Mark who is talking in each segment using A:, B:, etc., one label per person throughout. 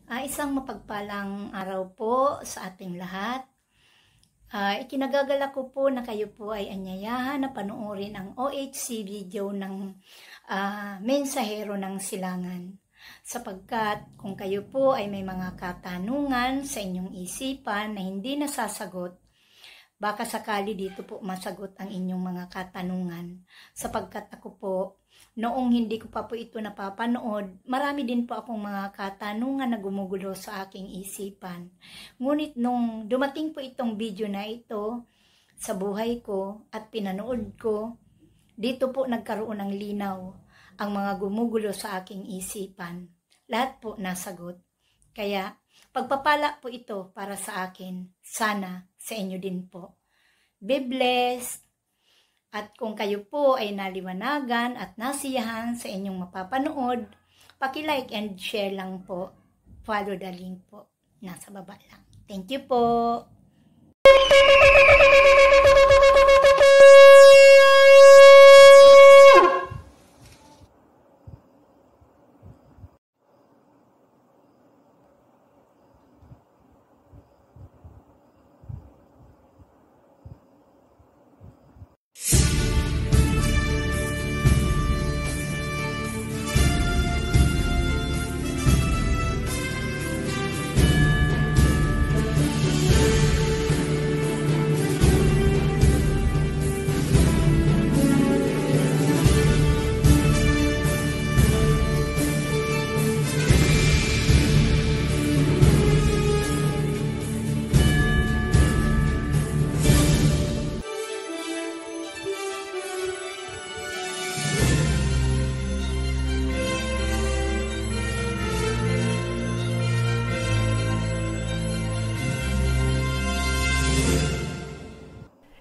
A: Isang mapagpalang araw po sa ating lahat. Ikinagagalak ko po na kayo po ay anyayahan na panoorin ang OHC video ng Mensahero ng Silangan. Sapagkat kung kayo po ay may mga katanungan sa inyong isipan na hindi nasasagot, baka sakali dito po masagot ang inyong mga katanungan. Sapagkat ako po, noong hindi ko pa po ito napapanood, marami din po akong mga katanungan na gumugulo sa aking isipan. Ngunit nung dumating po itong video na ito sa buhay ko at pinanood ko, dito po nagkaroon ng linaw ang mga gumugulo sa aking isipan. Lahat po nasagot. Kaya pagpapala po ito para sa akin. Sana sa inyo din po. Be blessed! At kung kayo po ay naliwanagan at nasiyahan sa inyong mapapanood, paki-like and share lang po. Follow the link po. Nasa baba lang. Thank you po!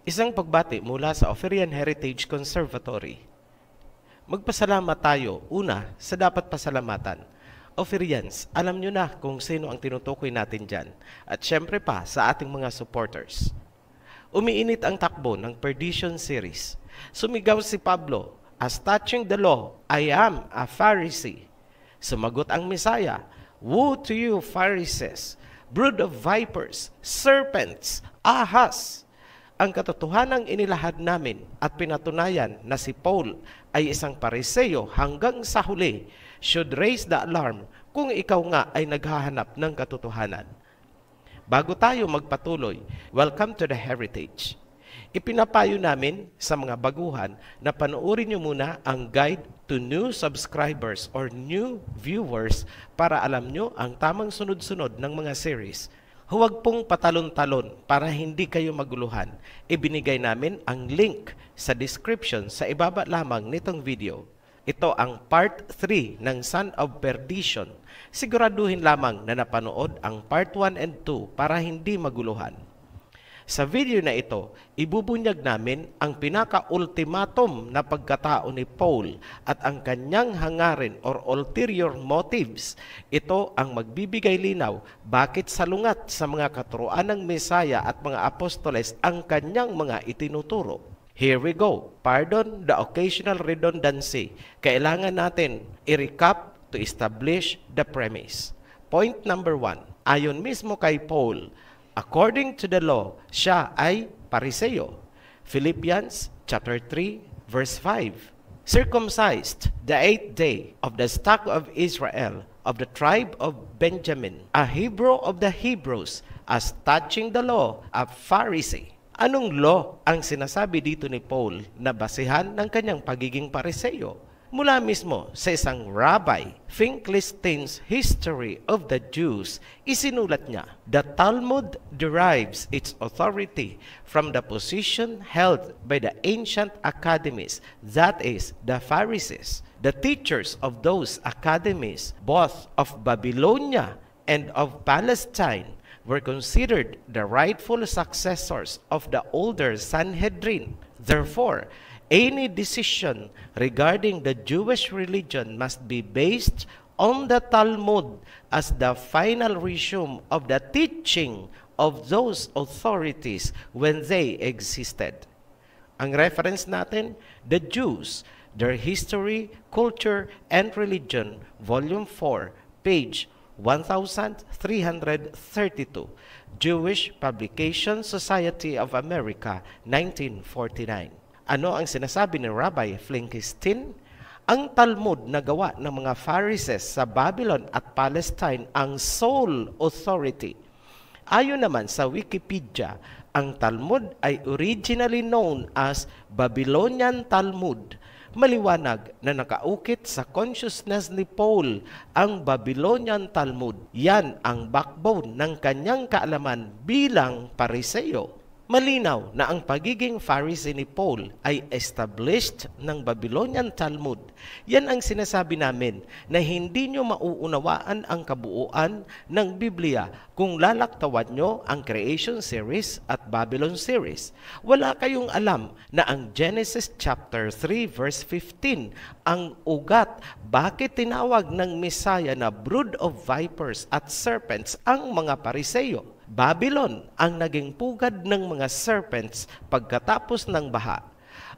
B: Isang pagbati mula sa Oferian Heritage Conservatory. Magpasalamat tayo una sa dapat pasalamatan. Oferians, alam nyo na kung sino ang tinutukoy natin dyan. At syempre pa sa ating mga supporters. Umiinit ang takbo ng Perdition series. Sumigaw si Pablo, "As touching the law, I am a Pharisee." Sumagot ang Messiah, "Woe to you, Pharisees, brood of vipers, serpents, ahas." Ang katotohanang inilahad namin at pinatunayan na si Paul ay isang Pariseo hanggang sa huli should raise the alarm kung ikaw nga ay naghahanap ng katotohanan. Bago tayo magpatuloy, welcome to the Heritage. Ipinapayo namin sa mga baguhan na panoorin nyo muna ang guide to new subscribers or new viewers para alam nyo ang tamang sunod-sunod ng mga series. Huwag pong patalon-talon para hindi kayo maguluhan. Ibinigay namin ang link sa description sa ibaba lamang nitong video. Ito ang part 3 ng Son of Perdition. Siguraduhin lamang na napanood ang part 1 and 2 para hindi maguluhan. Sa video na ito, ibubunyag namin ang pinaka-ultimatum na pagkatao ni Paul at ang kanyang hangarin or ulterior motives. Ito ang magbibigay linaw bakit salungat sa mga katuruan ng Mesaya at mga apostoles ang kanyang mga itinuturo. Here we go. Pardon the occasional redundancy. Kailangan natin i-recap to establish the premise. Point number 1. Ayon mismo kay Paul, according to the law, siya ay Pariseo. Philippians chapter 3, verse 5. Circumcised the 8th day of the stock of Israel, of the tribe of Benjamin, a Hebrew of the Hebrews, as touching the law, a Pharisee. Anong law ang sinasabi dito ni Paul na basihan ng kanyang pagiging Pariseo? Mula mismo sa isang rabbi, Finkelstein's History of the Jews, isinulat niya, the Talmud derives its authority from the position held by the ancient academies, that is, the Pharisees. The teachers of those academies, both of Babylonia and of Palestine, were considered the rightful successors of the older Sanhedrin. Therefore, any decision regarding the Jewish religion must be based on the Talmud as the final resume of the teaching of those authorities when they existed. Ang reference natin, The Jews, Their History, Culture, and Religion, Volume 4, page 1332. Jewish Publication Society of America, 1949. Ano ang sinasabi ni Rabbi Finkelstein? Ang Talmud na gawa ng mga Pharisees sa Babylon at Palestine ang sole authority. Ayon naman sa Wikipedia, ang Talmud ay originally known as Babylonian Talmud. Maliwanag na nakaukit sa consciousness ni Paul ang Babylonian Talmud. Yan ang backbone ng kanyang kaalaman bilang Pariseo. Malinaw na ang pagiging Pharisee ni Paul ay established ng Babylonian Talmud. Yan ang sinasabi namin na hindi nyo mauunawaan ang kabuuan ng Biblia kung lalaktawan nyo ang Creation Series at Babylon Series. Wala kayong alam na ang Genesis chapter 3 verse 15 ang ugat bakit tinawag ng Messiah na brood of vipers at serpents ang mga Pariseo. Babylon ang naging pugad ng mga serpents pagkatapos ng baha.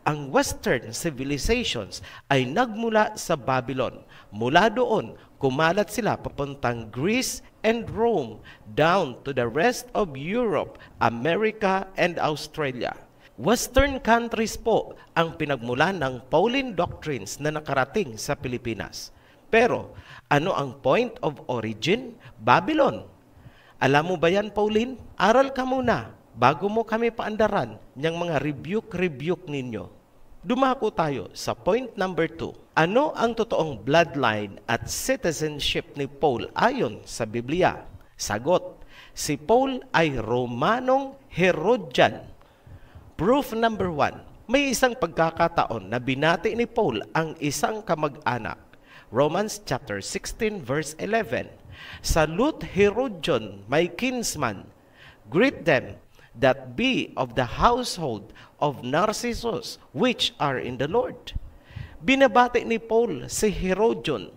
B: Ang Western civilizations ay nagmula sa Babylon. Mula doon, kumalat sila papuntang Greece and Rome down to the rest of Europe, America, and Australia. Western countries po ang pinagmulan ng Pauline doctrines na nakarating sa Pilipinas. Pero ano ang point of origin? Babylon. Alam mo ba yan, Pauline? Aral ka muna bago mo kami paandaran niyang mga rebuke ninyo. Dumako tayo sa point number 2. Ano ang totoong bloodline at citizenship ni Paul ayon sa Biblia? Sagot, si Paul ay Romanong Herodian. Proof number 1. May isang pagkakataon na binati ni Paul ang isang kamag-anak. Romans chapter 16 verse 11. Salute Herodion, my kinsman. Greet them that be of the household of Narcissus, which are in the Lord. Binabati ni Paul si Herodion,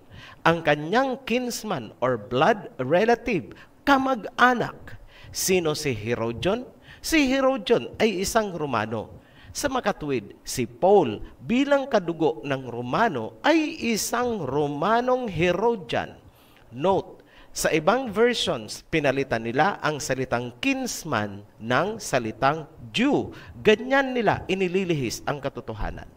B: ang kanyang kinsman or blood relative, kamag-anak. Sino si Herodion? Si Herodion ay isang Romano. Sa makatuwid, si Paul bilang kadugo ng Romano ay isang Romanong Herodian. Note, sa ibang versions, pinalitan nila ang salitang kinsman ng salitang Jew. Ganyan nila inililihis ang katotohanan.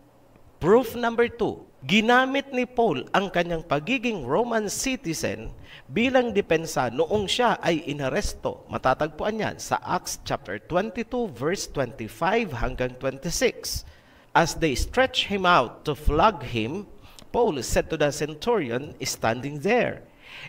B: Proof number 2. Ginamit ni Paul ang kanyang pagiging Roman citizen bilang depensa noong siya ay inaresto. Matatagpuan yan sa Acts chapter 22 verse 25 hanggang 26. As they stretched him out to flog him, Paul said to the centurion standing there,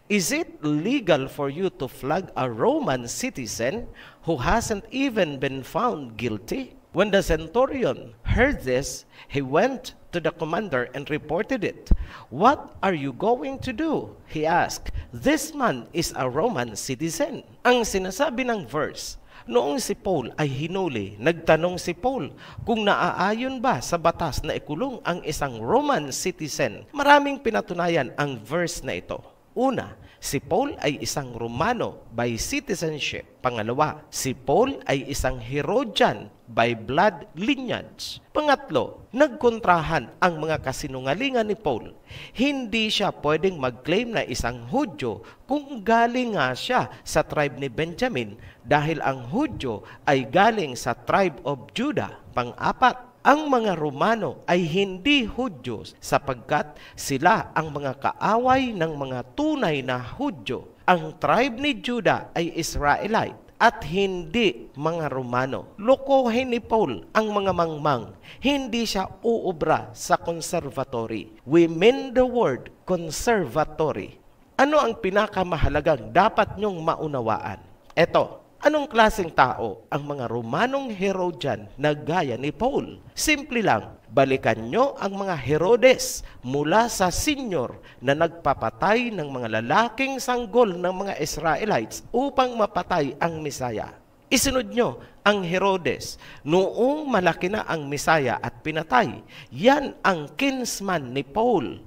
B: "Is it legal for you to flog a Roman citizen who hasn't even been found guilty?" When the centurion heard this, he went to the commander and reported it. "What are you going to do?" he asked. "This man is a Roman citizen." Ang sinasabi ng verse, noong si Paul ay hinuli, nagtanong si Paul kung naaayon ba sa batas na ikulong ang isang Roman citizen. Maraming pinatunayan ang verse na ito. Una, si Paul ay isang Romano by citizenship. Pangalawa, si Paul ay isang Herodian by blood lineage. Pangatlo, nagkontrahan ang mga kasinungalingan ni Paul. Hindi siya pwedeng mag-claim na isang Hudyo kung galing nga siya sa tribe ni Benjamin dahil ang Hudyo ay galing sa tribe of Judah. Pang-apat, ang mga Romano ay hindi Hudyo sapagkat sila ang mga kaaway ng mga tunay na Hudyo. Ang tribe ni Judah ay Israelite at hindi mga Romano. Lokohin ni Paul ang mga mangmang. Hindi siya uubra sa conservatory. We mean the word conservatory. Ano ang pinakamahalagang dapat nyong maunawaan? Eto. Anong klaseng tao ang mga Romanong Herodian na gaya ni Paul? Simple lang, balikan nyo ang mga Herodes mula sa senior na nagpapatay ng mga lalaking sanggol ng mga Israelites upang mapatay ang Misaya. Isunod nyo ang Herodes noong malaki na ang Misaya at pinatay. Yan ang kinsman ni Paul.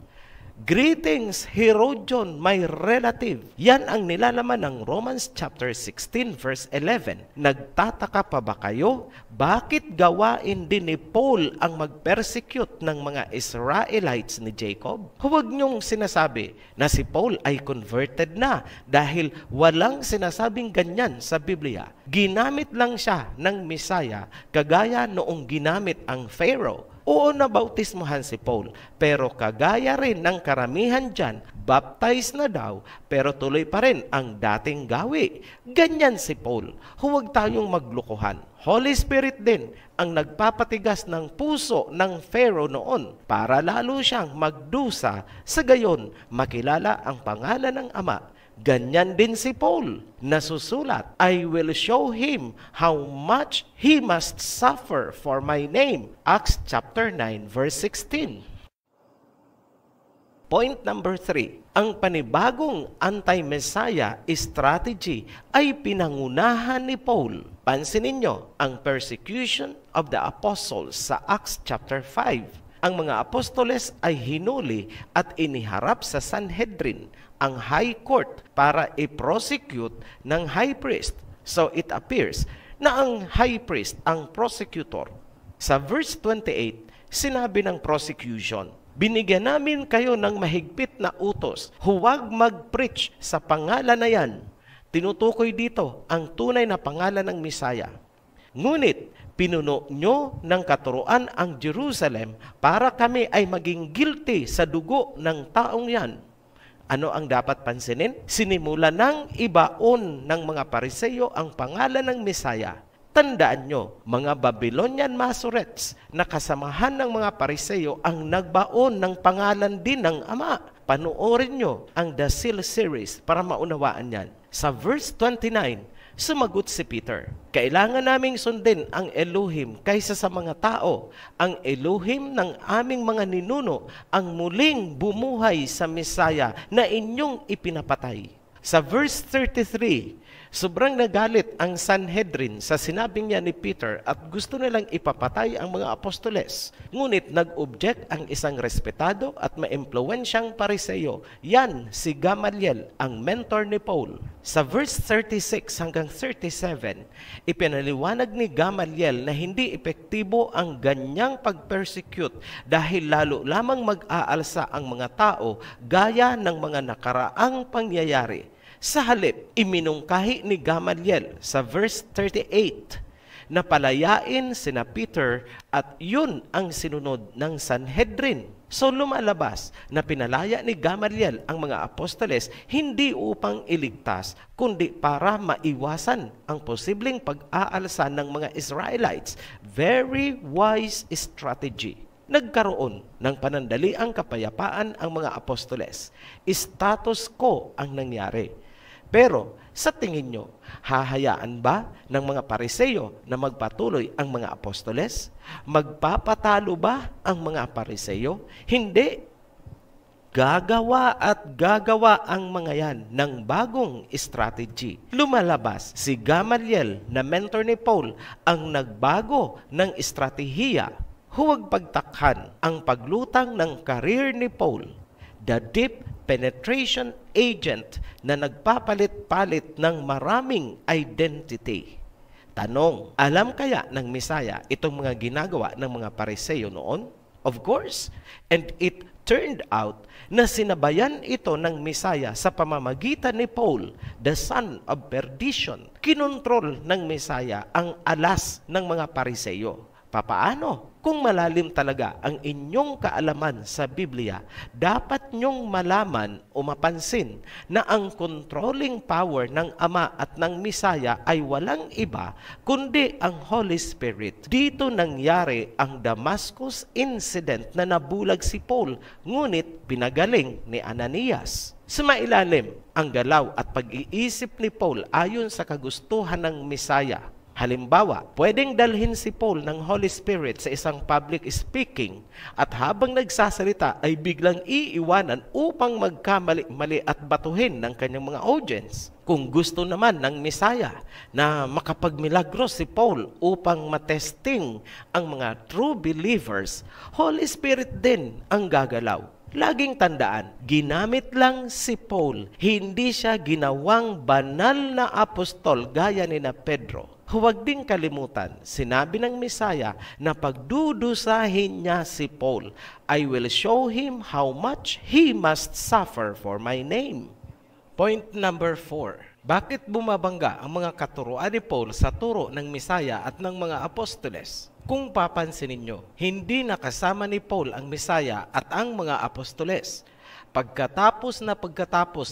B: Greetings, Herodion, my relative. Yan ang nilalaman ng Romans chapter 16 verse 11. Nagtataka pa ba kayo? Bakit gawain din ni Paul ang mag-persecute ng mga Israelites ni Jacob? Huwag niyong sinasabi na si Paul ay converted na dahil walang sinasabing ganyan sa Biblia. Ginamit lang siya ng Messiah kagaya noong ginamit ang Pharaoh. Oo, nabautismohan si Paul, pero kagaya rin ng karamihan dyan, baptize na daw, pero tuloy pa rin ang dating gawi. Ganyan si Paul. Huwag tayong maglukuhan. Holy Spirit din ang nagpapatigas ng puso ng Pharaoh noon para lalo siyang magdusa, sa gayon makilala ang pangalan ng Ama. Ganyan din si Paul, nasusulat, I will show him how much he must suffer for my name. Acts chapter 9 verse 16. Point number 3, ang panibagong anti-Messiah strategy ay pinangunahan ni Paul. Pansinin niyo ang persecution of the apostles sa Acts chapter 5. Ang mga apostoles ay hinuli at iniharap sa Sanhedrin, ang high court, para i-prosecute ng high priest. So it appears na ang high priest ang prosecutor. Sa verse 28, sinabi ng prosecution, binigyan namin kayo ng mahigpit na utos, huwag mag-preach sa pangalan na yan. Tinutukoy dito ang tunay na pangalan ng Messiah. Ngunit, pinuno nyo ng katuruan ang Jerusalem para kami ay maging guilty sa dugo ng taong yan. Ano ang dapat pansinin? Sinimula ng ibaon ng mga Pariseyo ang pangalan ng Messiah. Tandaan nyo, mga Babylonian Masoretes na kasamahan ng mga Pariseyo ang nagbaon ng pangalan din ng Ama. Panoorin nyo ang The Seal series para maunawaan yan. Sa verse 29, sumagot si Peter, kailangan naming sundin ang Elohim kaysa sa mga tao. Ang Elohim ng aming mga ninuno ang muling bumuhay sa Messiah na inyong ipinapatay. Sa verse 33, sobrang nagalit ang Sanhedrin sa sinabing niya ni Peter at gusto nilang ipapatay ang mga apostoles. Ngunit nag-object ang isang respetado at maimpluwensyang Pariseyo. Yan si Gamaliel, ang mentor ni Paul. Sa verse 36 hanggang 37, ipinaliwanag ni Gamaliel na hindi epektibo ang ganyang pag-persecute dahil lalo lamang mag-aalsa ang mga tao gaya ng mga nakaraang pangyayari. Sa halip, iminungkahi ni Gamaliel sa verse 38 na palayain sina Peter at yun ang sinunod ng Sanhedrin. So lumalabas na pinalaya ni Gamaliel ang mga apostoles hindi upang iligtas, kundi para maiwasan ang posibleng pag-aalsa ng mga Israelites. Very wise strategy. Nagkaroon ng panandaliang kapayapaan ang mga apostoles. Status quo ang nangyari. Pero sa tingin nyo, hahayaan ba ng mga Pariseyo na magpatuloy ang mga apostoles? Magpapatalo ba ang mga Pariseyo? Hindi. Gagawa at gagawa ang mga yan ng bagong strategy. Lumalabas si Gamaliel na mentor ni Paul ang nagbago ng estratehiya. Huwag pagtakhan ang paglutang ng karir ni Paul. The deep penetration agent na nagpapalit-palit ng maraming identity. Tanong, alam kaya ng Messiah itong mga ginagawa ng mga Pariseyo noon? Of course. And it turned out na sinabayan ito ng Messiah sa pamamagitan ni Paul, the son of perdition. Kinontrol ng Messiah ang alas ng mga Pariseyo. Papaano? Kung malalim talaga ang inyong kaalaman sa Biblia, dapat nyong malaman o mapansin na ang controlling power ng Ama at ng Messiah ay walang iba kundi ang Holy Spirit. Dito nangyari ang Damascus incident na nabulag si Paul, ngunit pinagaling ni Ananias. Sumailalim ang galaw at pag-iisip ni Paul ayon sa kagustuhan ng Messiah. Halimbawa, pwedeng dalhin si Paul ng Holy Spirit sa isang public speaking at habang nagsasalita ay biglang iiwanan upang magkamali-mali at batuhin ng kanyang mga audience. Kung gusto naman ng Messiah na makapagmilagros si Paul upang matesting ang mga true believers, Holy Spirit din ang gagalaw. Laging tandaan, ginamit lang si Paul. Hindi siya ginawang banal na apostol gaya ni na Pedro. Huwag ding kalimutan, sinabi ng Mesaya na pagdudusahin niya si Paul, I will show him how much he must suffer for my name. Point number 4. Bakit bumabangga ang mga katuruan ni Paul sa turo ng Mesaya at ng mga apostoles? Kung papansinin ninyo, hindi nakasama ni Paul ang Mesaya at ang mga apostoles. Pagkatapos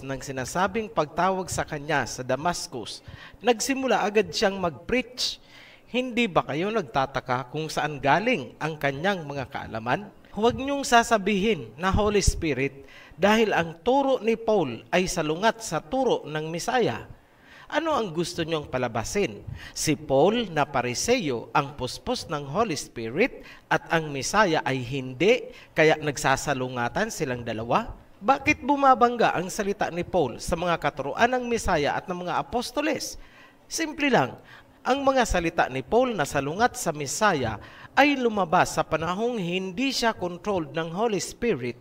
B: ng sinasabing pagtawag sa kanya sa Damascus, nagsimula agad siyang mag-preach. Hindi ba kayo nagtataka kung saan galing ang kanyang mga kaalaman? Huwag niyong sasabihin na Holy Spirit dahil ang turo ni Paul ay salungat sa turo ng Mesaya. Ano ang gusto niyong palabasin? Si Paul na Pariseo ang puspos ng Holy Spirit at ang Mesaya ay hindi, kaya nagsasalungatan silang dalawa? Bakit bumabangga ang salita ni Paul sa mga katuruan ng Mesaya at ng mga apostoles? Simple lang, ang mga salita ni Paul na salungat sa Mesaya ay lumabas sa panahong hindi siya controlled ng Holy Spirit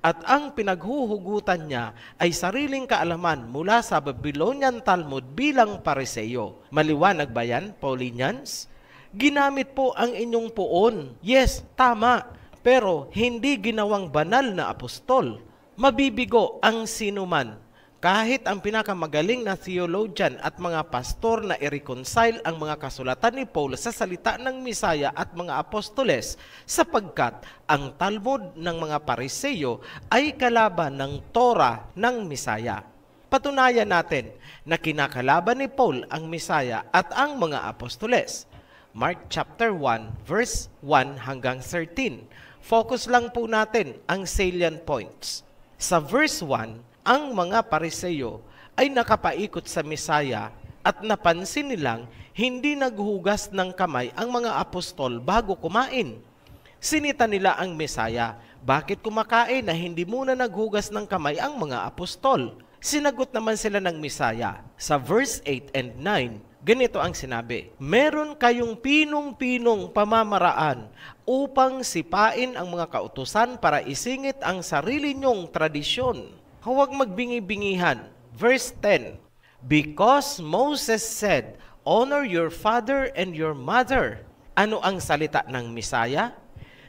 B: at ang pinaghuhugutan niya ay sariling kaalaman mula sa Babylonian Talmud bilang Pariseo. Maliwanag ba yan, Paulinians? Ginamit po ang inyong puon. Yes, tama. Pero hindi ginawang banal na apostol. Mabibigo ang sinuman. Kahit ang pinakamagaling na theologian at mga pastor na i-reconcile ang mga kasulatan ni Paul sa salita ng Mesaya at mga apostoles sapagkat ang Talmud ng mga Pariseo ay kalaban ng Torah ng Mesaya. Patunayan natin na kinakalaban ni Paul ang Mesaya at ang mga apostoles. Mark chapter 1 verse 1 hanggang 13. Focus lang po natin ang salient points. Sa verse 1, ang mga Pariseo ay nakapaikot sa Mesaya at napansin nilang hindi naghugas ng kamay ang mga apostol bago kumain. Sinita nila ang Mesaya, bakit kumakain na hindi muna naghugas ng kamay ang mga apostol? Sinagot naman sila ng Mesaya. Sa verse 8 and 9, ganito ang sinabi, meron kayong pinong-pinong pamamaraan upang sipain ang mga kautusan para isingit ang sarili nyong tradisyon. Huwag magbingi-bingihan. Verse 10, because Moses said, honor your father and your mother. Ano ang salita ng Mesaya?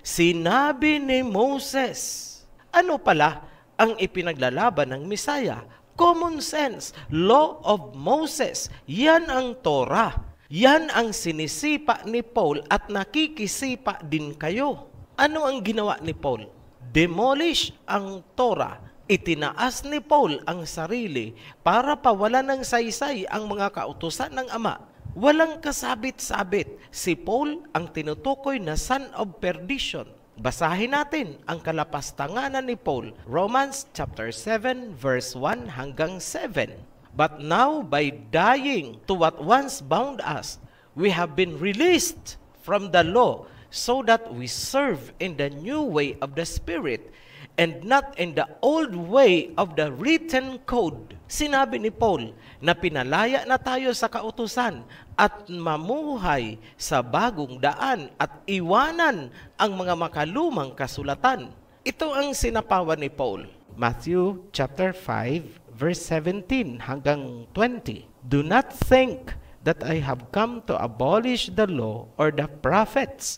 B: Sinabi ni Moses. Ano pala ang ipinaglalaban ng Mesaya? Common sense, law of Moses. Yan ang Torah. Yan ang sinisipa ni Paul at nakikisipa din kayo. Ano ang ginawa ni Paul? Demolish ang Torah. Itinaas ni Paul ang sarili para pawalan ng saysay ang mga kautusan ng Ama. Walang kasabit-sabit. Si Paul ang tinutukoy na son of perdition. Basahin natin ang kalapastanganan ni Paul, Romans chapter 7 verse 1 hanggang 7. But now by dying to what once bound us, we have been released from the law so that we serve in the new way of the Spirit and not in the old way of the written code. Sinabi ni Paul na pinalaya na tayo sa kautusan at mamuhay sa bagong daan at iwanan ang mga makalumang kasulatan. Ito ang sinapawan ni Paul. Matthew chapter 5 verse 17 hanggang 20. Do not think that I have come to abolish the law or the prophets.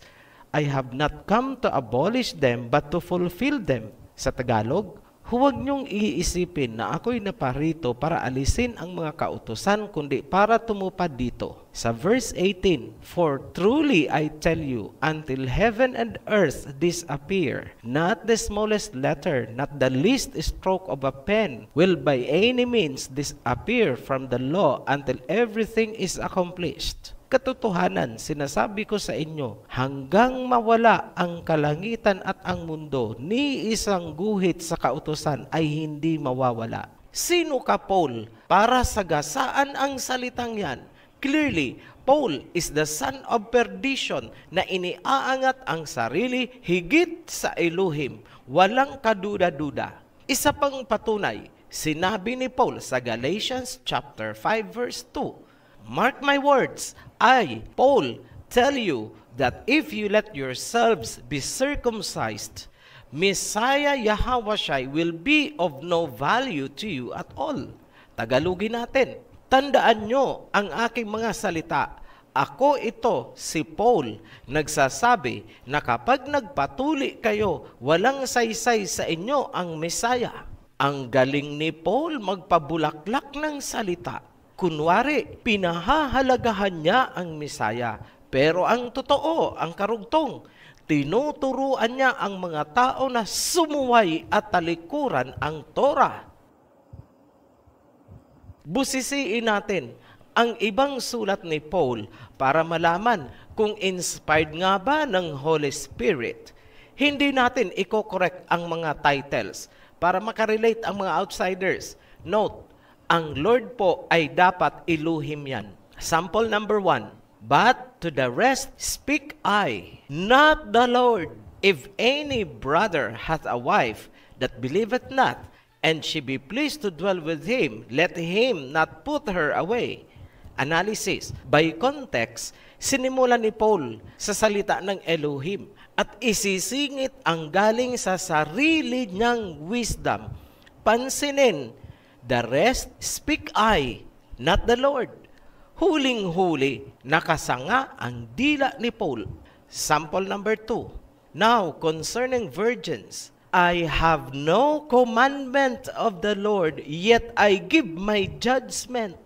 B: I have not come to abolish them but to fulfill them. Sa Tagalog, huwag niyong iisipin na ako'y naparito para alisin ang mga kautusan kundi para tumupad dito. Sa verse 18, for truly I tell you, until heaven and earth disappear, not the smallest letter, not the least stroke of a pen, will by any means disappear from the law until everything is accomplished. Katotohanan, sinasabi ko sa inyo, hanggang mawala ang kalangitan at ang mundo, ni isang guhit sa kautusan ay hindi mawawala. Sino ka, Paul, para sagasaan ang salitang yan? Clearly, Paul is the son of perdition na iniaangat ang sarili higit sa Elohim. Walang kaduda-duda. Isa pang patunay, sinabi ni Paul sa Galatians chapter 5 verse 2, mark my words, I, Paul, tell you that if you let yourselves be circumcised, Messiah Yahawashai will be of no value to you at all. Tagalogin natin. Tandaan nyo ang aking mga salita. Ako ito, si Paul, nagsasabi na kapag nagpatuli kayo, walang saysay sa inyo ang Messiah. Ang galing ni Paul magpabulaklak ng salita. Kunwari, pinahahalagahan niya ang Messiah. Pero ang totoo, ang karugtong, tinuturuan niya ang mga tao na sumuway at talikuran ang Torah. Busisiin natin ang ibang sulat ni Paul para malaman kung inspired nga ba ng Holy Spirit. Hindi natin i-correct ang mga titles para makarelate ang mga outsiders. Note, ang Lord po ay dapat iluhim yan. Sample number 1. But to the rest speak I, not the Lord. If any brother hath a wife that believeth not, and she be pleased to dwell with him, let him not put her away. Analysis. By context, sinimula ni Paul sa salita ng Elohim at isisingit ang galing sa sarili niyang wisdom. Pansinin, the rest speak I, not the Lord. Huling-huli, nakasanga ang dila ni Paul. Sample number 2. Now, concerning virgins, I have no commandment of the Lord, yet I give my judgment.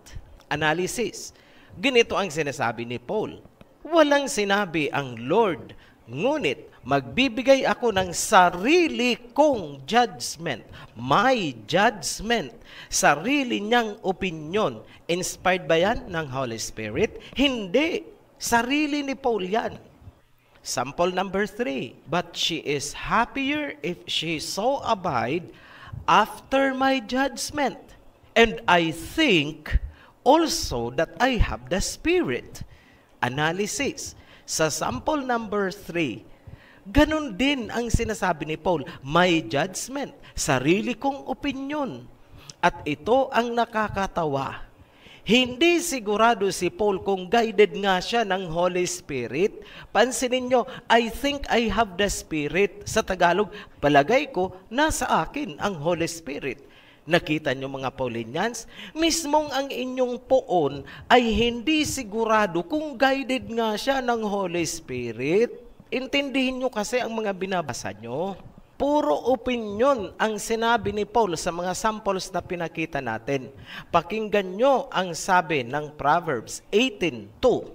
B: Analysis. Ganito ang sinasabi ni Paul. Walang sinabi ang Lord, ngunit magbibigay ako ng sarili kong judgment. My judgment. Sarili niyang opinion. Inspired ba yan ng Holy Spirit? Hindi. Sarili ni Paul yan. Sample number 3. But she is happier if she so abide after my judgment. And I think also that I have the Spirit. Analysis. Sa sample number 3, ganun din ang sinasabi ni Paul, my judgment, sarili kong opinion. At ito ang nakakatawa. Hindi sigurado si Paul kung guided nga siya ng Holy Spirit. Pansinin nyo, I think I have the Spirit. Sa Tagalog, palagay ko, nasa akin ang Holy Spirit. Nakita nyo mga Paulinians, mismong ang inyong poon ay hindi sigurado kung guided nga siya ng Holy Spirit. Intindihin nyo kasi ang mga binabasa nyo. Puro opinion ang sinabi ni Paul sa mga samples na pinakita natin. Pakinggan nyo ang sabi ng Proverbs 18:2.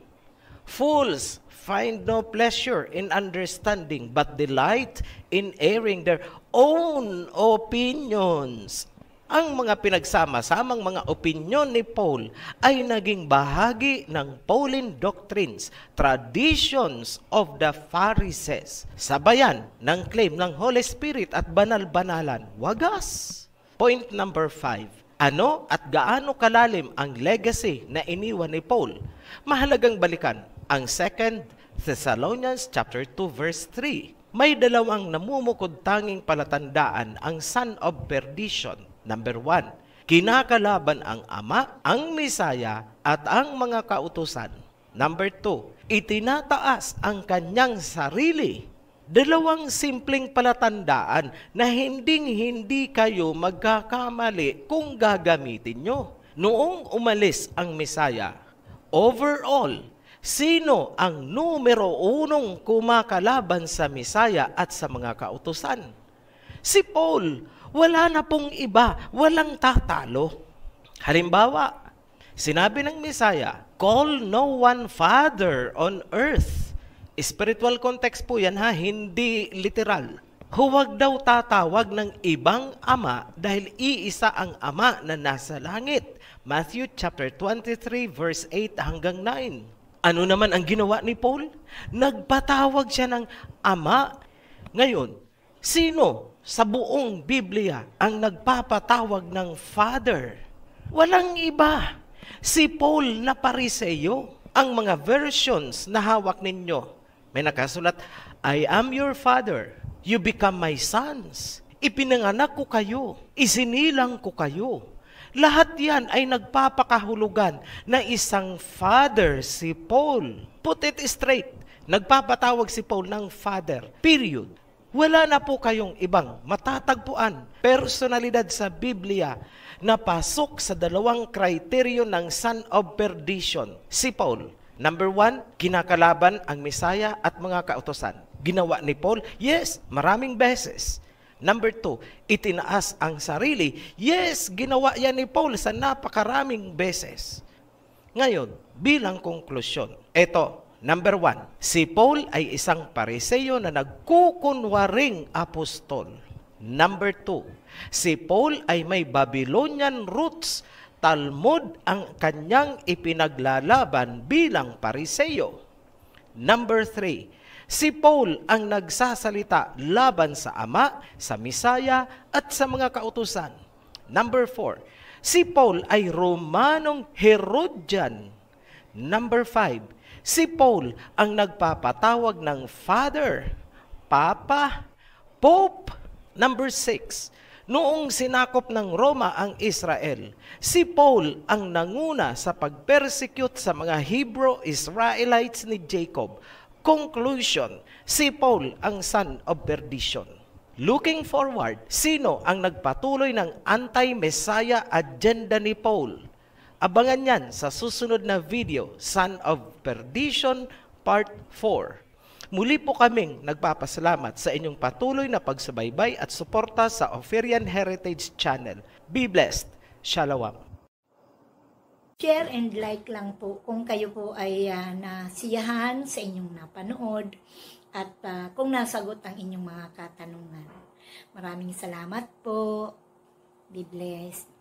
B: Fools find no pleasure in understanding, but delight in airing their own opinions. Ang mga pinagsama-samang mga opinyon ni Paul ay naging bahagi ng Pauline doctrines, traditions of the Pharisees. Sabayan ng claim ng Holy Spirit at banal-banalan. Wagas! Point number 5. Ano at gaano kalalim ang legacy na iniwan ni Paul? Mahalagang balikan ang 2 Thessalonians chapter 2 verse 3. May dalawang namumukod tanging palatandaan ang son of perdition. Number 1, kinakalaban ang Ama, ang Mesaya, at ang mga kautusan. Number 2, itinataas ang kanyang sarili. Dalawang simpleng palatandaan na hindi kayo magkakamali kung gagamitin nyo. Noong umalis ang Mesaya, overall, sino ang numero 1 kumakalaban sa Mesaya at sa mga kautusan? Si Paul. Wala na pong iba, walang tatalo. Halimbawa, sinabi ng Mesaya, call no one father on earth. Spiritual context po yan ha, hindi literal. Huwag daw tatawag ng ibang ama dahil iisa ang ama na nasa langit. Matthew chapter 23 verse 8 hanggang 9. Ano naman ang ginawa ni Paul? Nagpatawag siya ng ama. Ngayon, sino sa buong Biblia ang nagpapatawag ng Father? Walang iba. Si Paul na Pariseo. Ang mga versions na hawak ninyo, may nakasulat, I am your father, you become my sons. Ipinanganak ko kayo, isinilang ko kayo. Lahat yan ay nagpapakahulugan na isang father si Paul. Put it straight, nagpapatawag si Paul ng Father, period. Wala na po kayong ibang matatagpuan, personalidad sa Biblia na pasok sa dalawang kriteriyo ng son of perdition. Si Paul, number 1, kinakalaban ang Mesaya at mga kautosan. Ginawa ni Paul? Yes, maraming beses. Number 2, itinaas ang sarili. Yes, ginawa yan ni Paul sa napakaraming beses. Ngayon, bilang konklusyon, ito, number 1, si Paul ay isang Pariseo na nagkukunwaring apostol. Number 2, si Paul ay may Babylonian roots. Talmud ang kanyang ipinaglalaban bilang Pariseo. Number 3, si Paul ang nagsasalita laban sa Ama, sa Mesaya at sa mga kautusan. Number 4, si Paul ay Romanong Herodian. Number 5, si Paul ang nagpapatawag ng Father, Papa, Pope. Number 6, noong sinakop ng Roma ang Israel, si Paul ang nanguna sa pagpersecute sa mga Hebrew Israelites ni Jacob. Conclusion, si Paul ang son of perdition. Looking forward, sino ang nagpatuloy ng anti-Messiah agenda ni Paul? Abangan yan sa susunod na video, Son of Perdition Part 4. Muli po kaming nagpapasalamat sa inyong patuloy na pagsubaybay at suporta sa Oferian Heritage Channel. Be blessed. Shalom.
A: Share and like lang po kung kayo po ay nasiyahan sa inyong napanood at kung nasagot ang inyong mga katanungan. Maraming salamat po. Be blessed.